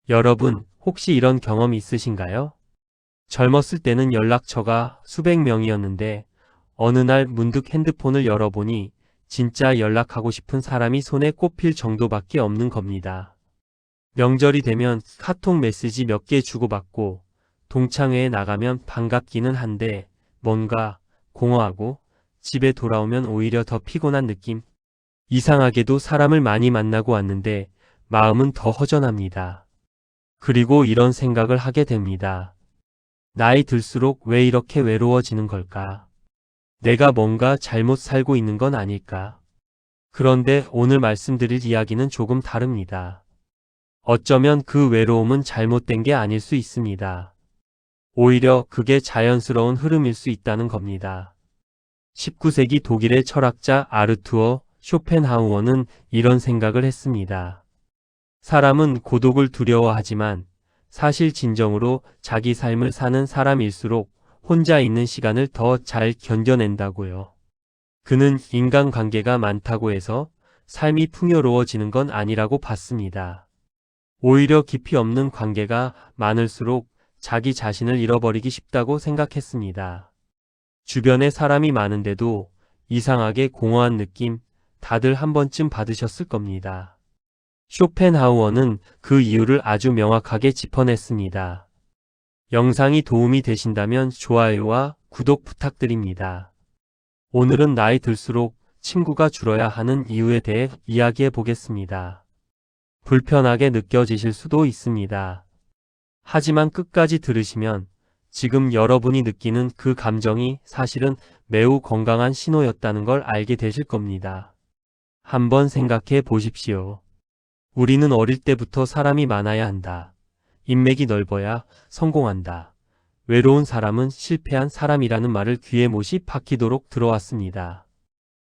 여러분, 혹시 이런 경험 있으신가요? 젊었을 때는 연락처가 수백 명이었는데 어느 날 문득 핸드폰을 열어보니 진짜 연락하고 싶은 사람이 손에 꼽힐 정도밖에 없는 겁니다. 명절이 되면 카톡 메시지 몇 개 주고받고 동창회에 나가면 반갑기는 한데 뭔가 공허하고 집에 돌아오면 오히려 더 피곤한 느낌. 이상하게도 사람을 많이 만나고 왔는데 마음은 더 허전합니다. 그리고 이런 생각을 하게 됩니다. 나이 들수록 왜 이렇게 외로워지는 걸까? 내가 뭔가 잘못 살고 있는 건 아닐까? 그런데 오늘 말씀드릴 이야기는 조금 다릅니다. 어쩌면 그 외로움은 잘못된 게 아닐 수 있습니다. 오히려 그게 자연스러운 흐름일 수 있다는 겁니다. 19세기 독일의 철학자 아르투어 쇼펜하우어는 이런 생각을 했습니다. 사람은 고독을 두려워하지만 사실 진정으로 자기 삶을 사는 사람일수록 혼자 있는 시간을 더 잘 견뎌낸다고요. 그는 인간관계가 많다고 해서 삶이 풍요로워지는 건 아니라고 봤습니다. 오히려 깊이 없는 관계가 많을수록 자기 자신을 잃어버리기 쉽다고 생각했습니다. 주변에 사람이 많은데도 이상하게 공허한 느낌 다들 한 번쯤 받으셨을 겁니다. 쇼펜하우어는 그 이유를 아주 명확하게 짚어냈습니다. 영상이 도움이 되신다면 좋아요와 구독 부탁드립니다. 오늘은 나이 들수록 친구가 줄어야 하는 이유에 대해 이야기해 보겠습니다. 불편하게 느껴지실 수도 있습니다. 하지만 끝까지 들으시면 지금 여러분이 느끼는 그 감정이 사실은 매우 건강한 신호였다는 걸 알게 되실 겁니다. 한번 생각해 보십시오. 우리는 어릴 때부터 사람이 많아야 한다. 인맥이 넓어야 성공한다. 외로운 사람은 실패한 사람이라는 말을 귀에 못이 박히도록 들어왔습니다.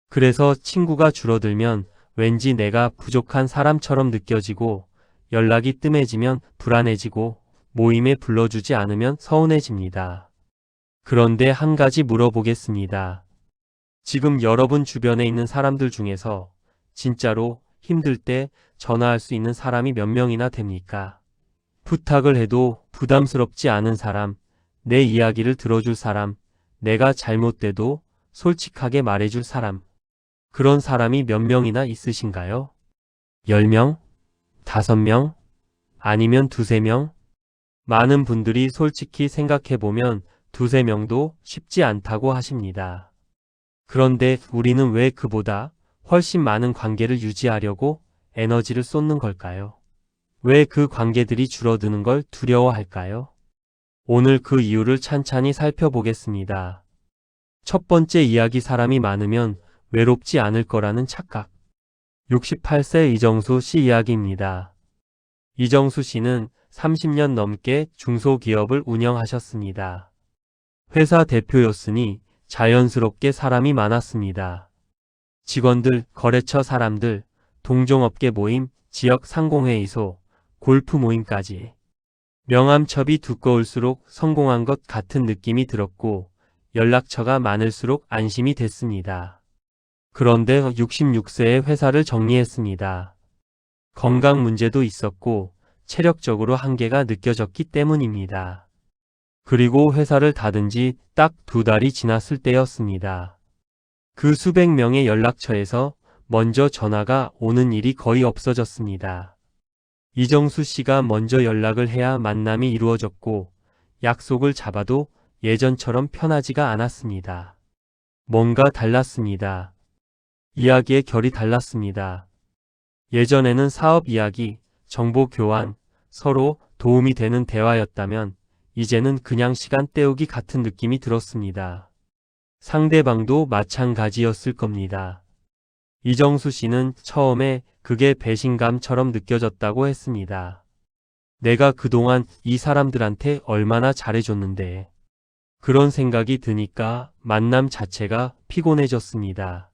그래서 친구가 줄어들면 왠지 내가 부족한 사람처럼 느껴지고 연락이 뜸해지면 불안해지고 모임에 불러주지 않으면 서운해집니다. 그런데 한 가지 물어보겠습니다. 지금 여러분 주변에 있는 사람들 중에서 진짜로 힘들 때 전화할 수 있는 사람이 몇 명이나 됩니까? 부탁을 해도 부담스럽지 않은 사람, 내 이야기를 들어줄 사람, 내가 잘못돼도 솔직하게 말해줄 사람. 그런 사람이 몇 명이나 있으신가요? 10명? 5명? 아니면 2~3명? 많은 분들이 솔직히 생각해보면 2~3명도 쉽지 않다고 하십니다. 그런데 우리는 왜 그보다 훨씬 많은 관계를 유지하려고 에너지를 쏟는 걸까요? 왜 그 관계들이 줄어드는 걸 두려워할까요? 오늘 그 이유를 찬찬히 살펴보겠습니다. 첫 번째 이야기, 사람이 많으면 외롭지 않을 거라는 착각. 68세 이정수 씨 이야기입니다. 이정수 씨는 30년 넘게 중소기업을 운영하셨습니다. 회사 대표였으니 자연스럽게 사람이 많았습니다. 직원들, 거래처 사람들, 동종업계 모임, 지역 상공회의소, 골프 모임까지. 명함첩이 두꺼울수록 성공한 것 같은 느낌이 들었고 연락처가 많을수록 안심이 됐습니다. 그런데 66세에 회사를 정리했습니다. 건강 문제도 있었고 체력적으로 한계가 느껴졌기 때문입니다. 그리고 회사를 닫은 지 딱 2달이 지났을 때였습니다. 그 수백 명의 연락처에서 먼저 전화가 오는 일이 거의 없어졌습니다. 이정수 씨가 먼저 연락을 해야 만남이 이루어졌고 약속을 잡아도 예전처럼 편하지가 않았습니다. 뭔가 달랐습니다. 이야기의 결이 달랐습니다. 예전에는 사업 이야기, 정보 교환, 서로 도움이 되는 대화였다면 이제는 그냥 시간 때우기 같은 느낌이 들었습니다. 상대방도 마찬가지였을 겁니다. 이정수 씨는 처음에 그게 배신감처럼 느껴졌다고 했습니다. 내가 그동안 이 사람들한테 얼마나 잘해줬는데. 그런 생각이 드니까 만남 자체가 피곤해졌습니다.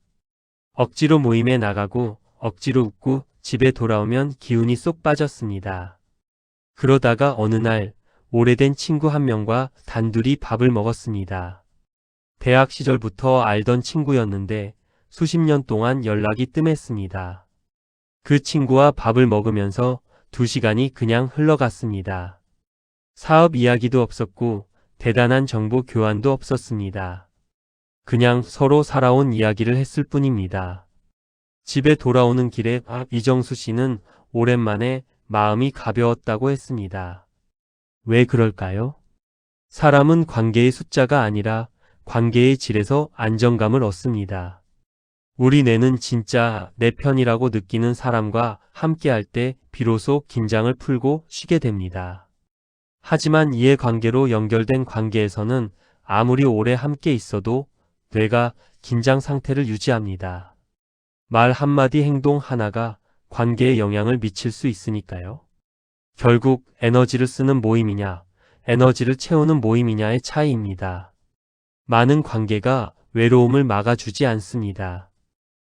억지로 모임에 나가고 억지로 웃고 집에 돌아오면 기운이 쏙 빠졌습니다. 그러다가 어느 날 오래된 친구 한 명과 단둘이 밥을 먹었습니다. 대학 시절부터 알던 친구였는데 수십 년 동안 연락이 뜸했습니다. 그 친구와 밥을 먹으면서 2시간이 그냥 흘러갔습니다. 사업 이야기도 없었고 대단한 정보 교환도 없었습니다. 그냥 서로 살아온 이야기를 했을 뿐입니다. 집에 돌아오는 길에 이정수 씨는 오랜만에 마음이 가벼웠다고 했습니다. 왜 그럴까요? 사람은 관계의 숫자가 아니라 관계의 질에서 안정감을 얻습니다. 우리 뇌는 진짜 내 편이라고 느끼는 사람과 함께할 때 비로소 긴장을 풀고 쉬게 됩니다. 하지만 이해관계로 연결된 관계에서는 아무리 오래 함께 있어도 뇌가 긴장 상태를 유지합니다. 말 한마디 행동 하나가 관계에 영향을 미칠 수 있으니까요. 결국 에너지를 쓰는 모임이냐, 에너지를 채우는 모임이냐의 차이입니다. 많은 관계가 외로움을 막아주지 않습니다.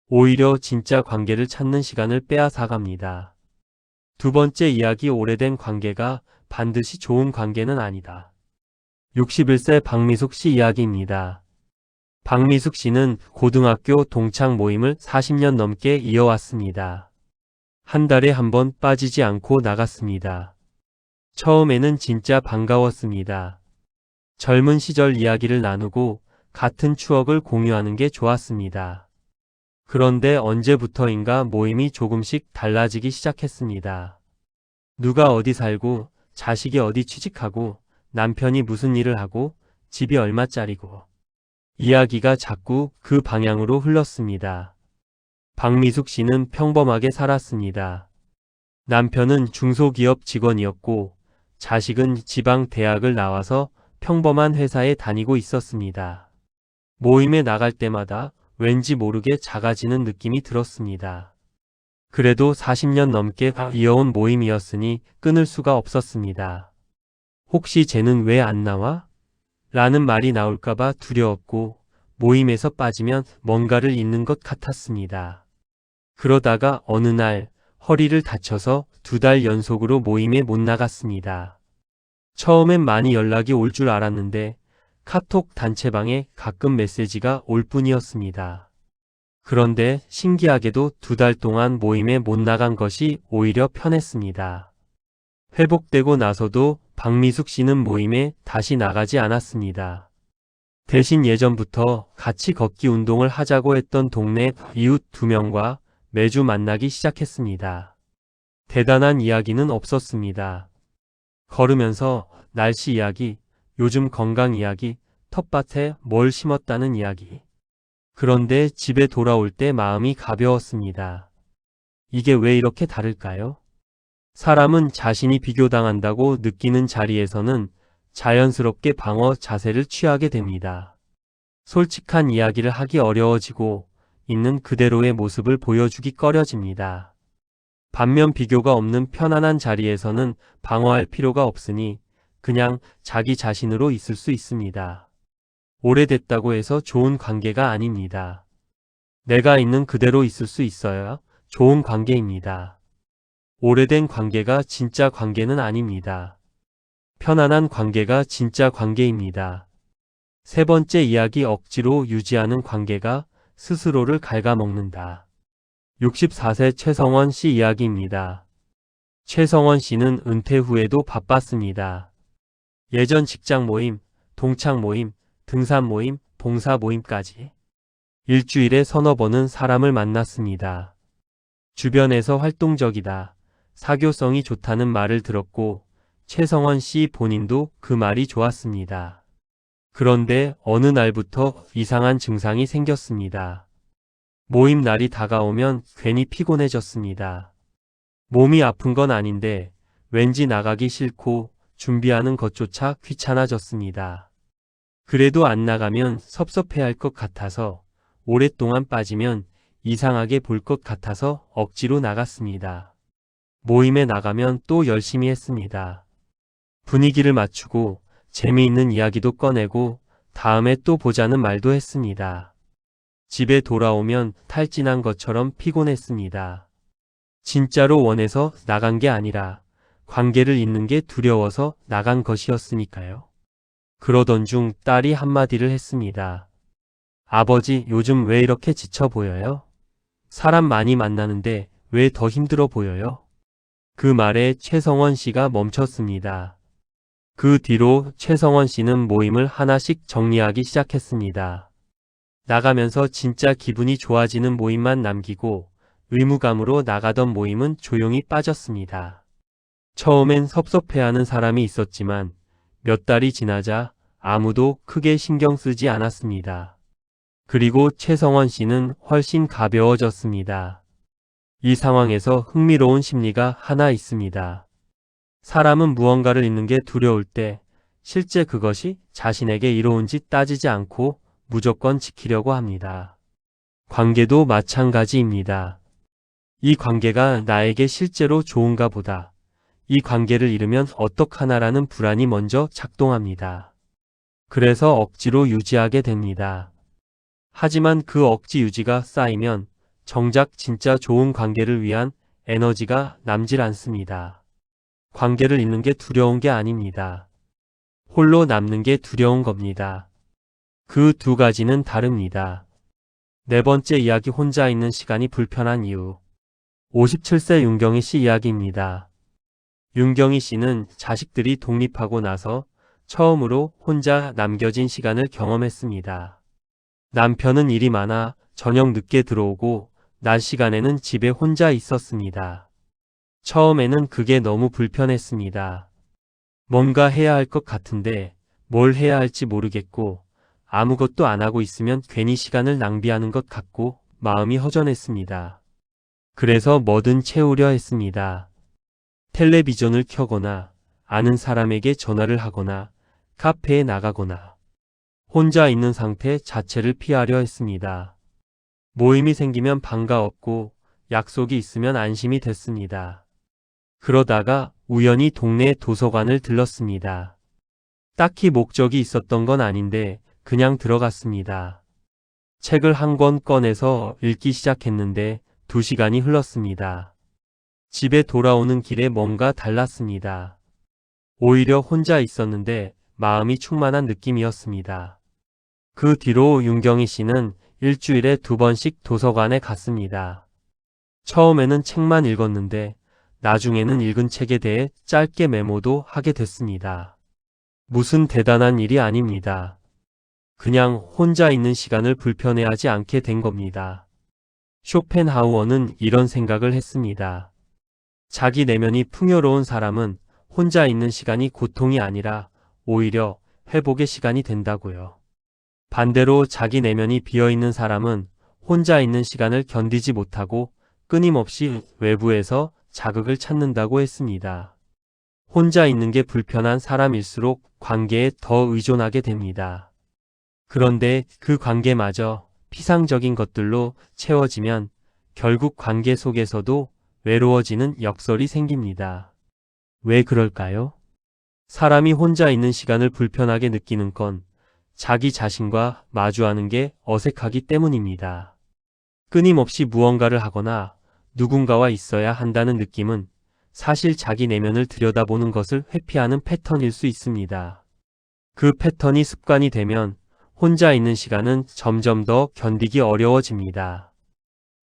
오히려 진짜 관계를 찾는 시간을 빼앗아갑니다. 두 번째 이야기, 오래된 관계가 반드시 좋은 관계는 아니다. 61세 박미숙 씨 이야기입니다. 박미숙 씨는 고등학교 동창 모임을 40년 넘게 이어왔습니다. 한 달에 한 번 빠지지 않고 나갔습니다. 처음에는 진짜 반가웠습니다. 젊은 시절 이야기를 나누고 같은 추억을 공유하는 게 좋았습니다. 그런데 언제부터인가 모임이 조금씩 달라지기 시작했습니다. 누가 어디 살고, 자식이 어디 취직하고, 남편이 무슨 일을 하고, 집이 얼마짜리고. 이야기가 자꾸 그 방향으로 흘렀습니다. 박미숙 씨는 평범하게 살았습니다. 남편은 중소기업 직원이었고, 자식은 지방 대학을 나와서 평범한 회사에 다니고 있었습니다. 모임에 나갈 때마다 왠지 모르게 작아지는 느낌이 들었습니다. 그래도 40년 넘게 이어온 모임이었으니 끊을 수가 없었습니다. 혹시 쟤는 왜 안 나와? 라는 말이 나올까봐 두려웠고 모임에서 빠지면 뭔가를 잃는 것 같았습니다. 그러다가 어느 날 허리를 다쳐서 2달 연속으로 모임에 못 나갔습니다. 처음엔 많이 연락이 올 줄 알았는데 카톡 단체방에 가끔 메시지가 올 뿐이었습니다. 그런데 신기하게도 2달 동안 모임에 못 나간 것이 오히려 편했습니다. 회복되고 나서도 박미숙 씨는 모임에 다시 나가지 않았습니다. 대신 예전부터 같이 걷기 운동을 하자고 했던 동네 이웃 2명과 매주 만나기 시작했습니다. 대단한 이야기는 없었습니다. 걸으면서 날씨 이야기, 요즘 건강 이야기, 텃밭에 뭘 심었다는 이야기. 그런데 집에 돌아올 때 마음이 가벼웠습니다. 이게 왜 이렇게 다를까요? 사람은 자신이 비교당한다고 느끼는 자리에서는 자연스럽게 방어 자세를 취하게 됩니다. 솔직한 이야기를 하기 어려워지고 있는 그대로의 모습을 보여주기 꺼려집니다. 반면 비교가 없는 편안한 자리에서는 방어할 필요가 없으니 그냥 자기 자신으로 있을 수 있습니다. 오래됐다고 해서 좋은 관계가 아닙니다. 내가 있는 그대로 있을 수 있어야 좋은 관계입니다. 오래된 관계가 진짜 관계는 아닙니다. 편안한 관계가 진짜 관계입니다. 세 번째 이야기, 억지로 유지하는 관계가 스스로를 갉아먹는다. 64세 최성원 씨 이야기입니다. 최성원 씨는 은퇴 후에도 바빴습니다. 예전 직장 모임, 동창 모임, 등산 모임, 봉사 모임까지 일주일에 서너 번은 사람을 만났습니다. 주변에서 활동적이다, 사교성이 좋다는 말을 들었고 최성원 씨 본인도 그 말이 좋았습니다. 그런데 어느 날부터 이상한 증상이 생겼습니다. 모임 날이 다가오면 괜히 피곤해졌습니다. 몸이 아픈 건 아닌데 왠지 나가기 싫고 준비하는 것조차 귀찮아졌습니다. 그래도 안 나가면 섭섭해할 것 같아서, 오랫동안 빠지면 이상하게 볼 것 같아서 억지로 나갔습니다. 모임에 나가면 또 열심히 했습니다. 분위기를 맞추고 재미있는 이야기도 꺼내고 다음에 또 보자는 말도 했습니다. 집에 돌아오면 탈진한 것처럼 피곤했습니다. 진짜로 원해서 나간 게 아니라 관계를 잇는 게 두려워서 나간 것이었으니까요. 그러던 중 딸이 한마디를 했습니다. 아버지, 요즘 왜 이렇게 지쳐 보여요? 사람 많이 만나는데 왜 더 힘들어 보여요? 그 말에 최성원 씨가 멈췄습니다. 그 뒤로 최성원 씨는 모임을 하나씩 정리하기 시작했습니다. 나가면서 진짜 기분이 좋아지는 모임만 남기고 의무감으로 나가던 모임은 조용히 빠졌습니다. 처음엔 섭섭해하는 사람이 있었지만 몇 달이 지나자 아무도 크게 신경 쓰지 않았습니다. 그리고 최성원 씨는 훨씬 가벼워졌습니다. 이 상황에서 흥미로운 심리가 하나 있습니다. 사람은 무언가를 잃는 게 두려울 때 실제 그것이 자신에게 이로운지 따지지 않고 무조건 지키려고 합니다. 관계도 마찬가지입니다. 이 관계가 나에게 실제로 좋은가 보다. 이 관계를 잃으면 어떡하나라는 불안이 먼저 작동합니다. 그래서 억지로 유지하게 됩니다. 하지만 그 억지 유지가 쌓이면 정작 진짜 좋은 관계를 위한 에너지가 남질 않습니다. 관계를 잃는 게 두려운 게 아닙니다. 홀로 남는 게 두려운 겁니다. 그 두 가지는 다릅니다. 네 번째 이야기, 혼자 있는 시간이 불편한 이유. 57세 윤경희 씨 이야기입니다. 윤경희 씨는 자식들이 독립하고 나서 처음으로 혼자 남겨진 시간을 경험했습니다. 남편은 일이 많아 저녁 늦게 들어오고 낮 시간에는 집에 혼자 있었습니다. 처음에는 그게 너무 불편했습니다. 뭔가 해야 할 것 같은데 뭘 해야 할지 모르겠고 아무것도 안 하고 있으면 괜히 시간을 낭비하는 것 같고 마음이 허전했습니다. 그래서 뭐든 채우려 했습니다. 텔레비전을 켜거나 아는 사람에게 전화를 하거나 카페에 나가거나 혼자 있는 상태 자체를 피하려 했습니다. 모임이 생기면 반가웠고 약속이 있으면 안심이 됐습니다. 그러다가 우연히 동네 도서관을 들렀습니다. 딱히 목적이 있었던 건 아닌데 그냥 들어갔습니다. 책을 한 권 꺼내서 읽기 시작했는데 2시간이 흘렀습니다. 집에 돌아오는 길에 뭔가 달랐습니다. 오히려 혼자 있었는데 마음이 충만한 느낌이었습니다. 그 뒤로 윤경희 씨는 일주일에 2번씩 도서관에 갔습니다. 처음에는 책만 읽었는데 나중에는 읽은 책에 대해 짧게 메모도 하게 됐습니다. 무슨 대단한 일이 아닙니다. 그냥 혼자 있는 시간을 불편해하지 않게 된 겁니다. 쇼펜하우어는 이런 생각을 했습니다. 자기 내면이 풍요로운 사람은 혼자 있는 시간이 고통이 아니라 오히려 회복의 시간이 된다고요. 반대로 자기 내면이 비어있는 사람은 혼자 있는 시간을 견디지 못하고 끊임없이 외부에서 자극을 찾는다고 했습니다. 혼자 있는 게 불편한 사람일수록 관계에 더 의존하게 됩니다. 그런데 그 관계마저 피상적인 것들로 채워지면 결국 관계 속에서도 외로워지는 역설이 생깁니다. 왜 그럴까요? 사람이 혼자 있는 시간을 불편하게 느끼는 건 자기 자신과 마주하는 게 어색하기 때문입니다. 끊임없이 무언가를 하거나 누군가와 있어야 한다는 느낌은 사실 자기 내면을 들여다보는 것을 회피하는 패턴일 수 있습니다. 그 패턴이 습관이 되면 혼자 있는 시간은 점점 더 견디기 어려워집니다.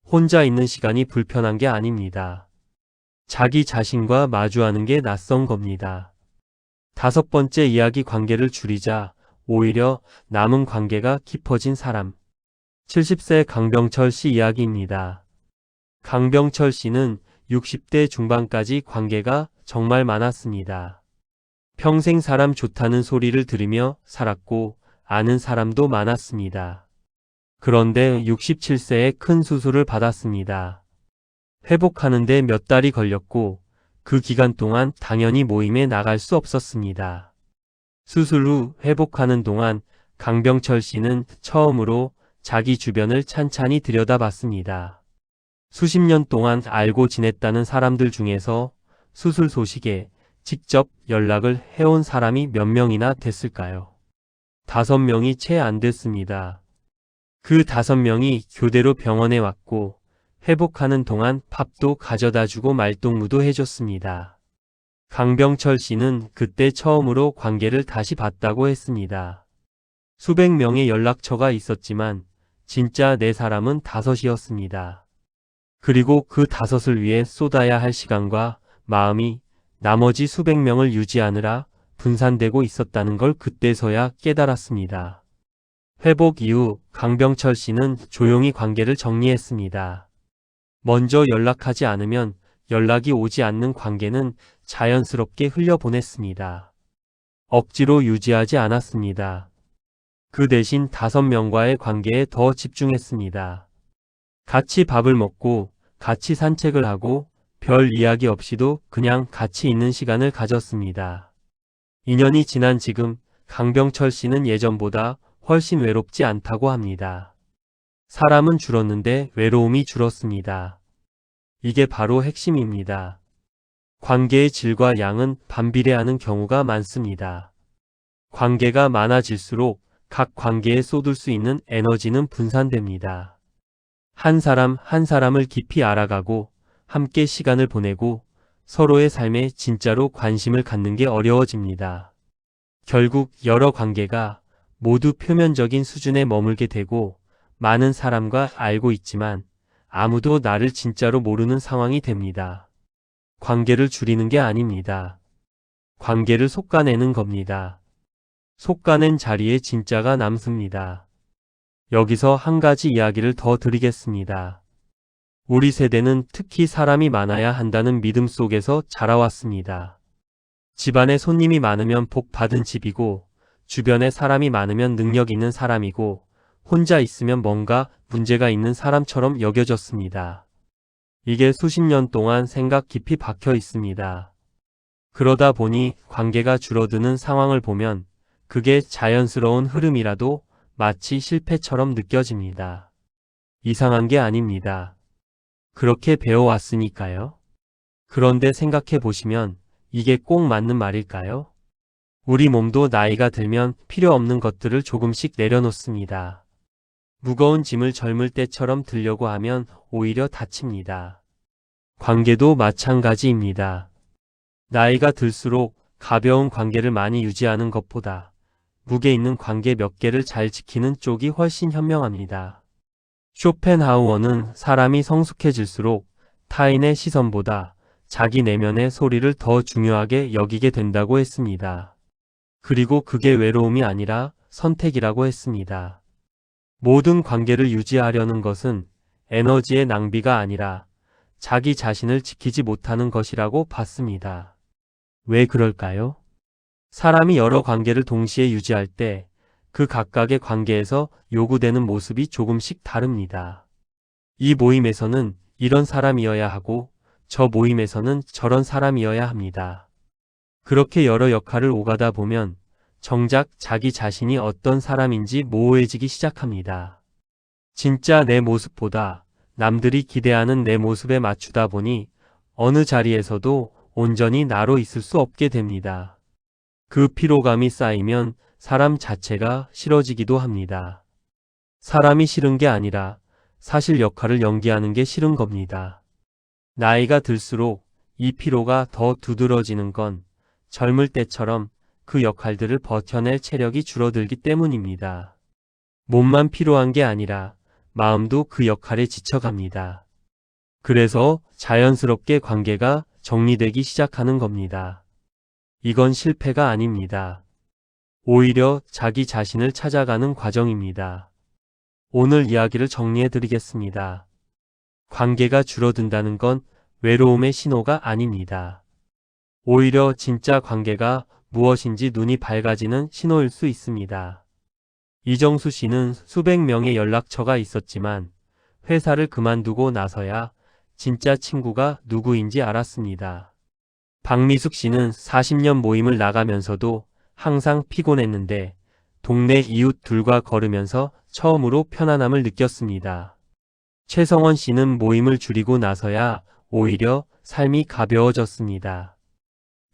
혼자 있는 시간이 불편한 게 아닙니다. 자기 자신과 마주하는 게 낯선 겁니다. 5번째 이야기, 관계를 줄이자 오히려 남은 관계가 깊어진 사람. 70세 강병철 씨 이야기입니다. 강병철 씨는 60대 중반까지 관계가 정말 많았습니다. 평생 사람 좋다는 소리를 들으며 살았고 아는 사람도 많았습니다. 그런데 67세에 큰 수술을 받았습니다. 회복하는데 몇 달이 걸렸고 그 기간 동안 당연히 모임에 나갈 수 없었습니다. 수술 후 회복하는 동안 강병철 씨는 처음으로 자기 주변을 찬찬히 들여다봤습니다. 수십 년 동안 알고 지냈다는 사람들 중에서 수술 소식에 직접 연락을 해온 사람이 몇 명이나 됐을까요? 5명이 채 안 됐습니다. 그 5명이 교대로 병원에 왔고 회복하는 동안 밥도 가져다주고 말동무도 해줬습니다. 강병철 씨는 그때 처음으로 관계를 다시 봤다고 했습니다. 수백 명의 연락처가 있었지만 진짜 내 사람은 5이었습니다. 그리고 그 5을 위해 쏟아야 할 시간과 마음이 나머지 수백 명을 유지하느라 분산되고 있었다는 걸 그때서야 깨달았습니다. 회복 이후 강병철 씨는 조용히 관계를 정리했습니다. 먼저 연락하지 않으면 연락이 오지 않는 관계는 자연스럽게 흘려보냈습니다. 억지로 유지하지 않았습니다. 그 대신 5명과의 관계에 더 집중했습니다. 같이 밥을 먹고 같이 산책을 하고 별 이야기 없이도 그냥 같이 있는 시간을 가졌습니다. 2년이 지난 지금 강병철 씨는 예전보다 훨씬 외롭지 않다고 합니다. 사람은 줄었는데 외로움이 줄었습니다. 이게 바로 핵심입니다. 관계의 질과 양은 반비례하는 경우가 많습니다. 관계가 많아질수록 각 관계에 쏟을 수 있는 에너지는 분산됩니다. 한 사람 한 사람을 깊이 알아가고 함께 시간을 보내고 서로의 삶에 진짜로 관심을 갖는 게 어려워집니다. 결국 여러 관계가 모두 표면적인 수준에 머물게 되고 많은 사람과 알고 있지만 아무도 나를 진짜로 모르는 상황이 됩니다. 관계를 줄이는 게 아닙니다. 관계를 솎아내는 겁니다. 솎아낸 자리에 진짜가 남습니다. 여기서 한 가지 이야기를 더 드리겠습니다. 우리 세대는 특히 사람이 많아야 한다는 믿음 속에서 자라왔습니다. 집안에 손님이 많으면 복 받은 집이고 주변에 사람이 많으면 능력 있는 사람이고 혼자 있으면 뭔가 문제가 있는 사람처럼 여겨졌습니다. 이게 수십 년 동안 생각 깊이 박혀 있습니다. 그러다 보니 관계가 줄어드는 상황을 보면 그게 자연스러운 흐름이라도 마치 실패처럼 느껴집니다. 이상한 게 아닙니다. 그렇게 배워왔으니까요. 그런데 생각해 보시면 이게 꼭 맞는 말일까요? 우리 몸도 나이가 들면 필요 없는 것들을 조금씩 내려놓습니다. 무거운 짐을 젊을 때처럼 들려고 하면 오히려 다칩니다. 관계도 마찬가지입니다. 나이가 들수록 가벼운 관계를 많이 유지하는 것보다 무게 있는 관계 몇 개를 잘 지키는 쪽이 훨씬 현명합니다. 쇼펜하우어는 사람이 성숙해질수록 타인의 시선보다 자기 내면의 소리를 더 중요하게 여기게 된다고 했습니다. 그리고 그게 외로움이 아니라 선택이라고 했습니다. 모든 관계를 유지하려는 것은 에너지의 낭비가 아니라 자기 자신을 지키지 못하는 것이라고 봤습니다. 왜 그럴까요? 사람이 여러 관계를 동시에 유지할 때 그 각각의 관계에서 요구되는 모습이 조금씩 다릅니다. 이 모임에서는 이런 사람이어야 하고 저 모임에서는 저런 사람이어야 합니다. 그렇게 여러 역할을 오가다 보면 정작 자기 자신이 어떤 사람인지 모호해지기 시작합니다. 진짜 내 모습보다 남들이 기대하는 내 모습에 맞추다 보니 어느 자리에서도 온전히 나로 있을 수 없게 됩니다. 그 피로감이 쌓이면 사람 자체가 싫어지기도 합니다. 사람이 싫은 게 아니라 사실 역할을 연기하는 게 싫은 겁니다. 나이가 들수록 이 피로가 더 두드러지는 건 젊을 때처럼 그 역할들을 버텨낼 체력이 줄어들기 때문입니다. 몸만 피로한 게 아니라 마음도 그 역할에 지쳐갑니다. 그래서 자연스럽게 관계가 정리되기 시작하는 겁니다. 이건 실패가 아닙니다. 오히려 자기 자신을 찾아가는 과정입니다. 오늘 이야기를 정리해 드리겠습니다. 관계가 줄어든다는 건 외로움의 신호가 아닙니다. 오히려 진짜 관계가 무엇인지 눈이 밝아지는 신호일 수 있습니다. 이정수 씨는 수백 명의 연락처가 있었지만 회사를 그만두고 나서야 진짜 친구가 누구인지 알았습니다. 박미숙 씨는 40년 모임을 나가면서도 항상 피곤했는데 동네 이웃 둘과 걸으면서 처음으로 편안함을 느꼈습니다. 최성원 씨는 모임을 줄이고 나서야 오히려 삶이 가벼워졌습니다.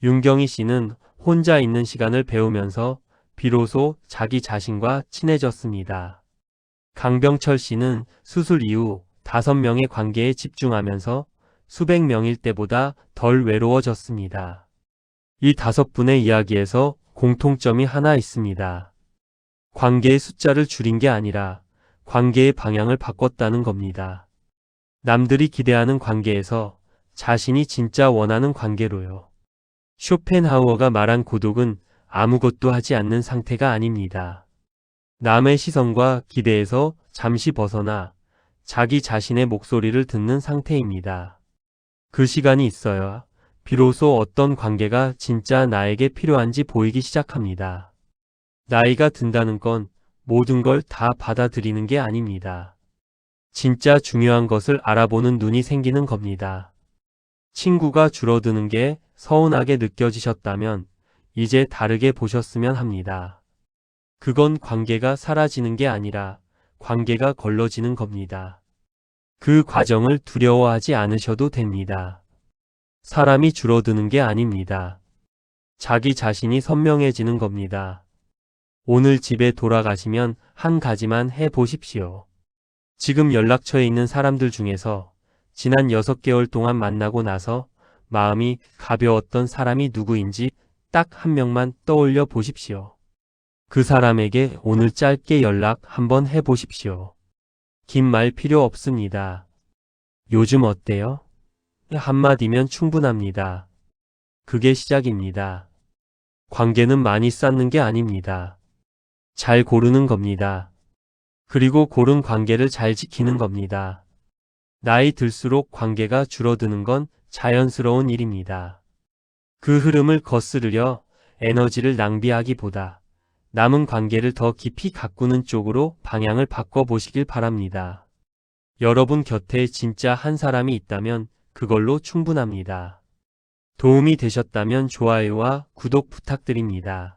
윤경희 씨는 혼자 있는 시간을 배우면서 비로소 자기 자신과 친해졌습니다. 강병철 씨는 수술 이후 5명의 관계에 집중하면서 수백 명일 때보다 덜 외로워졌습니다. 이 5분의 이야기에서 공통점이 하나 있습니다. 관계의 숫자를 줄인 게 아니라 관계의 방향을 바꿨다는 겁니다. 남들이 기대하는 관계에서 자신이 진짜 원하는 관계로요. 쇼펜하우어가 말한 고독은 아무것도 하지 않는 상태가 아닙니다. 남의 시선과 기대에서 잠시 벗어나 자기 자신의 목소리를 듣는 상태입니다. 그 시간이 있어야 비로소 어떤 관계가 진짜 나에게 필요한지 보이기 시작합니다. 나이가 든다는 건 모든 걸 다 받아들이는 게 아닙니다. 진짜 중요한 것을 알아보는 눈이 생기는 겁니다. 친구가 줄어드는 게 서운하게 느껴지셨다면 이제 다르게 보셨으면 합니다. 그건 관계가 사라지는 게 아니라 관계가 걸러지는 겁니다. 그 과정을 두려워하지 않으셔도 됩니다. 사람이 줄어드는 게 아닙니다. 자기 자신이 선명해지는 겁니다. 오늘 집에 돌아가시면 한 가지만 해 보십시오. 지금 연락처에 있는 사람들 중에서 지난 6개월 동안 만나고 나서 마음이 가벼웠던 사람이 누구인지 딱 한 명만 떠올려 보십시오. 그 사람에게 오늘 짧게 연락 한번 해 보십시오. 긴 말 필요 없습니다. 요즘 어때요? 한마디면 충분합니다. 그게 시작입니다. 관계는 많이 쌓는 게 아닙니다. 잘 고르는 겁니다. 그리고 고른 관계를 잘 지키는 겁니다. 나이 들수록 관계가 줄어드는 건 자연스러운 일입니다. 그 흐름을 거스르려 에너지를 낭비하기보다 남은 관계를 더 깊이 가꾸는 쪽으로 방향을 바꿔보시길 바랍니다. 여러분 곁에 진짜 한 사람이 있다면 그걸로 충분합니다. 도움이 되셨다면 좋아요와 구독 부탁드립니다.